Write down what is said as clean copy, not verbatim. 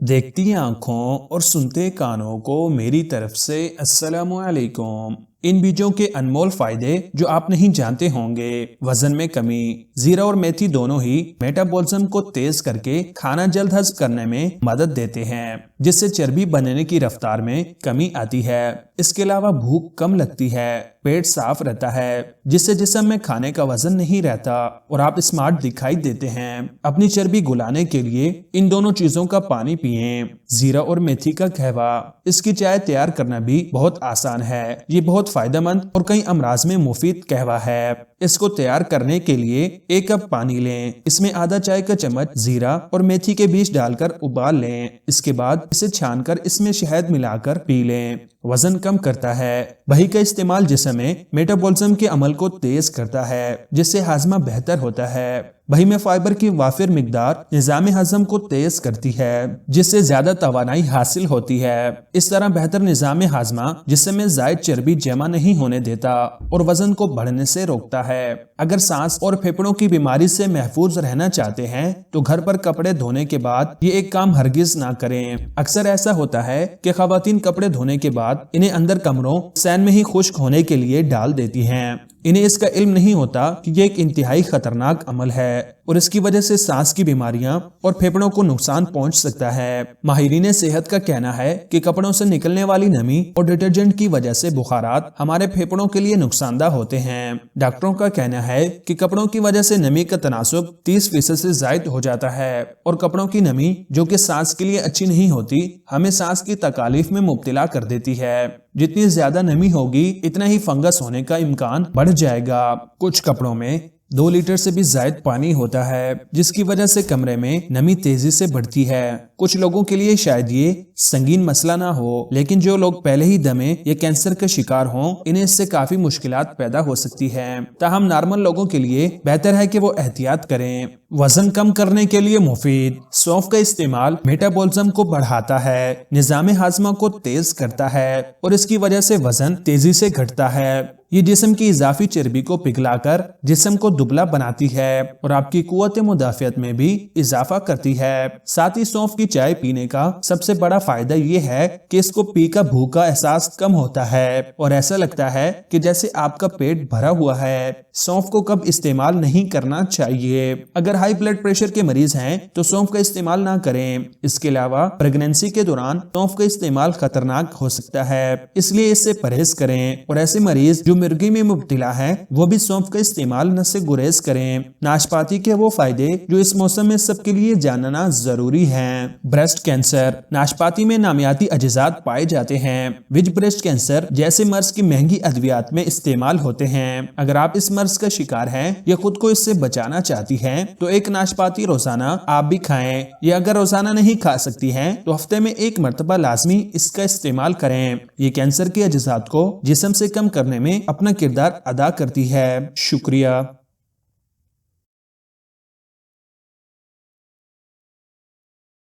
देखती आंखों और सुनते कानों को मेरी तरफ से अस्सलामु अलैकुम। इन बीजों के अनमोल फायदे जो आप नहीं जानते होंगे। वजन में कमी। जीरा और मेथी दोनों ही मेटाबॉलिज्म को तेज करके खाना जल्द हजम करने में मदद देते हैं, जिससे चर्बी बनने की रफ्तार में कमी आती है। इसके अलावा भूख कम लगती है, पेट साफ रहता है, जिससे जिस्म में खाने का वजन नहीं रहता और आप स्मार्ट दिखाई देते हैं। अपनी चर्बी गुलाने के लिए इन दोनों चीजों का पानी पिएं। जीरा और मेथी का कहवा। इसकी चाय तैयार करना भी बहुत आसान है। ये बहुत फायदेमंद और कई अमराज में मुफीद कहवा है। इसको तैयार करने के लिए 1 कप पानी लें। इसमें आधा चाय का चम्मच जीरा और मेथी के बीज डालकर उबाल लें। इसके बाद इसे छानकर इसमें शहद मिलाकर पी लें। वजन कम करता है। बही का इस्तेमाल जिस्म में मेटाबॉलिज्म के अमल को तेज करता है, जिससे हाजमा बेहतर होता है। बही में फाइबर की वाफिर मिकदार निजाम हजम को तेज करती है, जिससे ज्यादा तवानाई हासिल होती है। इस तरह बेहतर निजाम हाजमा जिस्म में जायद चर्बी जमा नहीं होने देता और वजन को बढ़ने से रोकता है। अगर सांस और फेफड़ों की बीमारी से महफूज रहना चाहते हैं तो घर पर कपड़े धोने के बाद ये एक काम हरगिज ना करें। अक्सर ऐसा होता है कि खवातीन कपड़े धोने के बाद इन्हें अंदर कमरों सैन में ही खुश्क होने के लिए डाल देती हैं। इन्हें इसका इल्म नहीं होता कि ये एक इंतहाई खतरनाक अमल है और इसकी वजह से सांस की बीमारियां और फेफड़ों को नुकसान पहुंच सकता है। माहिरीन सेहत का कहना है कि कपड़ों से निकलने वाली नमी और डिटर्जेंट की वजह से बुखारात हमारे फेफड़ों के लिए नुकसानदा होते हैं। डॉक्टरों का कहना है कि कपड़ों की वजह से नमी का तनासुब 30% से जायद हो जाता है और कपड़ों की नमी, जो कि सांस के लिए अच्छी नहीं होती, हमें सांस की तकालीफ में मुब्तला कर देती है। जितनी ज्यादा नमी होगी इतना ही फंगस होने का इम्कान बढ़ जाएगा। कुछ कपड़ों में 2 लीटर से भी ज्यादा पानी होता है, जिसकी वजह से कमरे में नमी तेजी से बढ़ती है। कुछ लोगों के लिए शायद ये संगीन मसला ना हो, लेकिन जो लोग पहले ही दमे या कैंसर का शिकार हों, इन्हें इससे काफी मुश्किलात पैदा हो सकती है। ताहम नॉर्मल लोगों के लिए बेहतर है कि वो एहतियात करें। वजन कम करने के लिए मुफीद। सौंफ का इस्तेमाल मेटाबॉलिज्म को बढ़ाता है, निजाम हाजमा को तेज करता है और इसकी वजह से वजन तेजी से घटता है। ये जिस्म की इजाफी चर्बी को पिघलाकर जिस्म को दुबला बनाती है और आपकी कुव्वत मुदाफियत में भी इजाफा करती है। साथ ही सौंफ की चाय पीने का सबसे बड़ा फायदा ये है कि इसको पीकर भूख का एहसास कम होता है और ऐसा लगता है कि जैसे आपका पेट भरा हुआ है। सौंफ को कब इस्तेमाल नहीं करना चाहिए? अगर हाई ब्लड प्रेशर के मरीज हैं तो सौंफ का इस्तेमाल ना करें। इसके अलावा प्रेगनेंसी के दौरान सौंफ का इस्तेमाल खतरनाक हो सकता है, इसलिए इससे परहेज करें। और ऐसे मरीज जो मिर्गी में मुब्तला है वो भी सौंफ का इस्तेमाल न से गुरेज करें। नाशपाती के वो फायदे जो इस मौसम में सबके लिए जानना जरूरी है। Breast cancer. नाशपाती में नामियाती अज्जात पाए जाते हैं, विच ब्रेस्ट कैंसर जैसे मर्ज की महंगी अद्वियात में इस्तेमाल होते हैं। अगर आप इस मर्ज का शिकार हैं या खुद को इससे बचाना चाहती हैं तो एक नाशपाती रोजाना आप भी खाएं, या अगर रोजाना नहीं खा सकती हैं तो हफ्ते में 1 मरतबा लाजमी इसका इस्तेमाल करें। ये कैंसर के अज्जात को जिस्म से कम करने में अपना किरदार अदा करती है। शुक्रिया।